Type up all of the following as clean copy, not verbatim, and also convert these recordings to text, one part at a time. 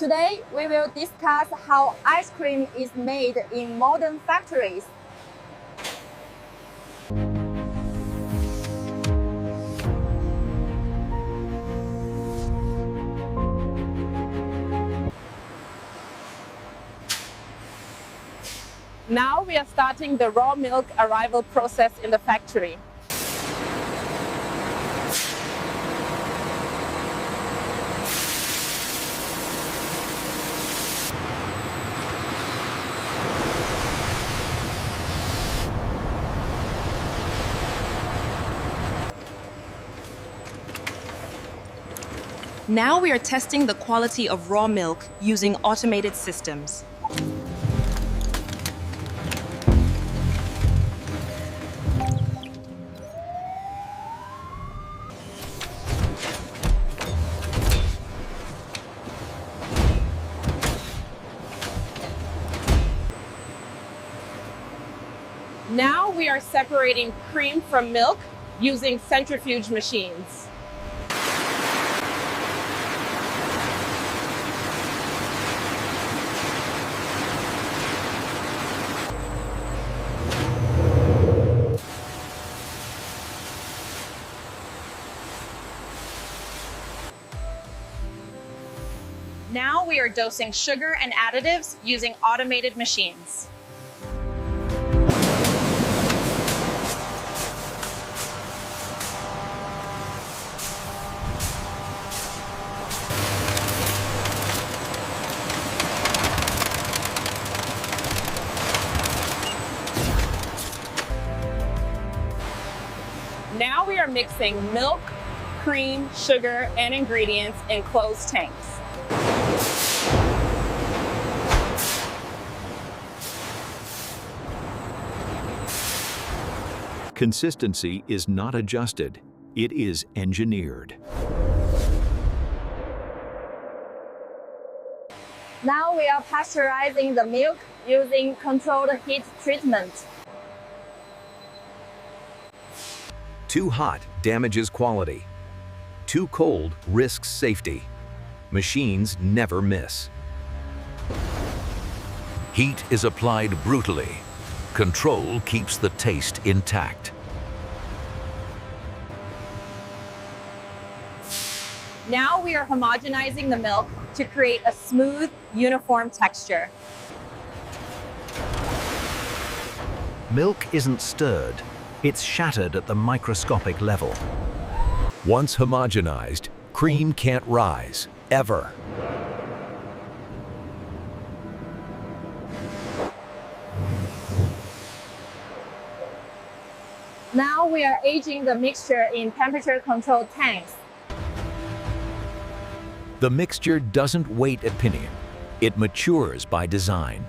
Today, we will discuss how ice cream is made in modern factories. Now we are starting the raw milk arrival process in the factory. Now we are testing the quality of raw milk using automated systems. Now we are separating cream from milk using centrifuge machines. Now we are dosing sugar and additives using automated machines. Now we are mixing milk, cream, sugar, and ingredients in closed tanks. Consistency is not adjusted, it is engineered. Now we are pasteurizing the milk using controlled heat treatment. Too hot damages quality. Too cold risks safety. Machines never miss. Heat is applied brutally. Control keeps the taste intact. Now we are homogenizing the milk to create a smooth, uniform texture. Milk isn't stirred, it's shattered at the microscopic level. Once homogenized, cream can't rise, ever. Now we are aging the mixture in temperature-controlled tanks. The mixture doesn't wait at pinning, it matures by design.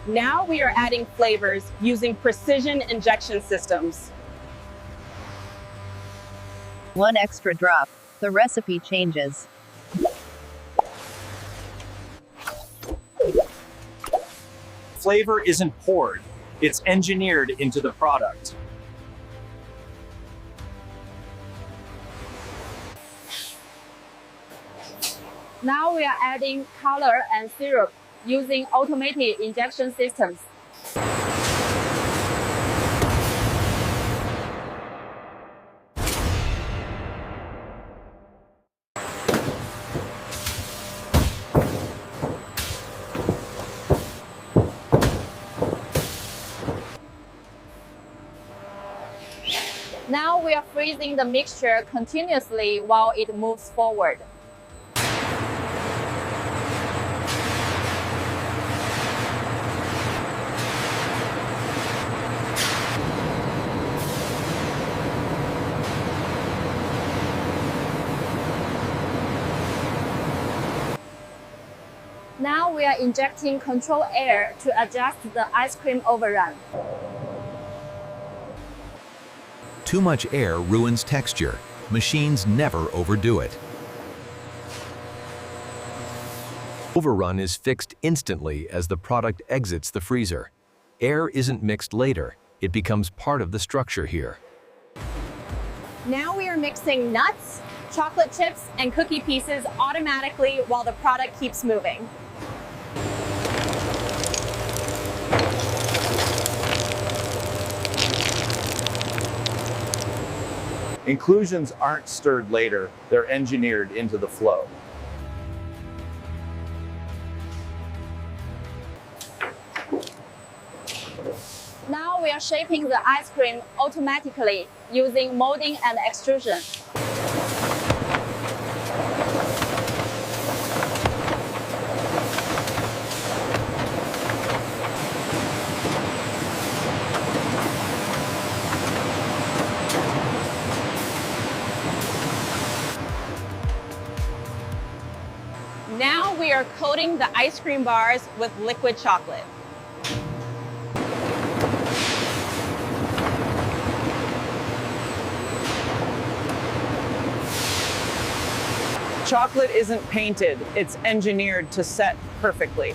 Now we are adding flavors using precision injection systems. One extra drop, the recipe changes. Flavor isn't poured, it's engineered into the product. Now we are adding color and syrup using automated injection systems. Now we are freezing the mixture continuously while it moves forward. Now we are injecting control air to adjust the ice cream overrun. Too much air ruins texture. Machines never overdo it. Overrun is fixed instantly as the product exits the freezer. Air isn't mixed later, it becomes part of the structure here. Now we are mixing nuts, chocolate chips, and cookie pieces automatically while the product keeps moving. Inclusions aren't stirred later, they're engineered into the flow. Now we are shaping the ice cream automatically using molding and extrusion. Now we are coating the ice cream bars with liquid chocolate. Chocolate isn't painted, it's engineered to set perfectly.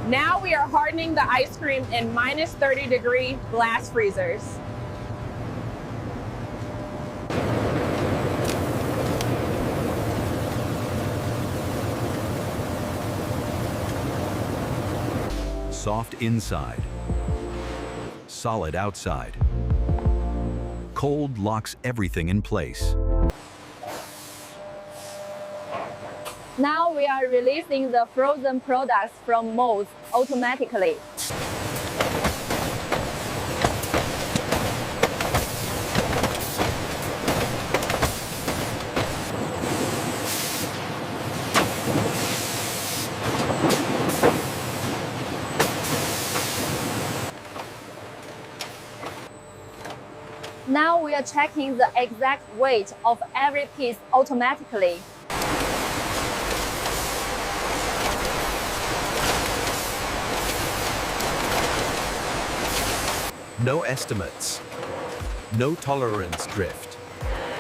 Now we are hardening the ice cream in -30-degree glass freezers. Soft inside, solid outside. Cold locks everything in place. Now we are releasing the frozen products from molds automatically. Now we are checking the exact weight of every piece automatically. No estimates. No tolerance drift.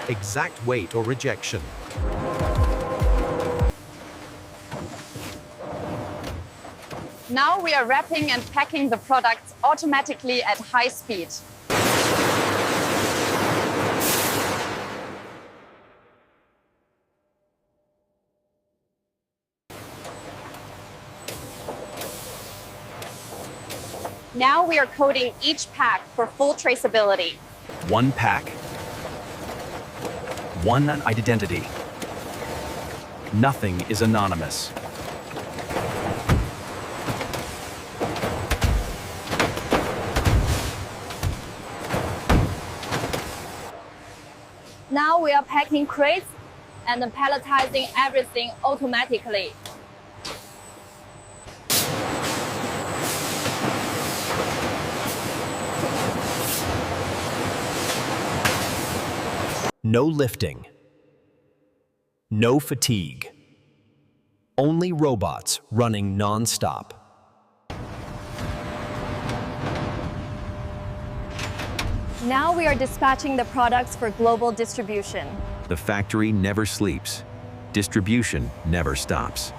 Exact weight or rejection. Now we are wrapping and packing the products automatically at high speed. Now we are coding each pack for full traceability. One pack. One identity. Nothing is anonymous. Now we are packing crates and palletizing everything automatically. No lifting. No fatigue. Only robots running non-stop. Now we are dispatching the products for global distribution. The factory never sleeps. Distribution never stops.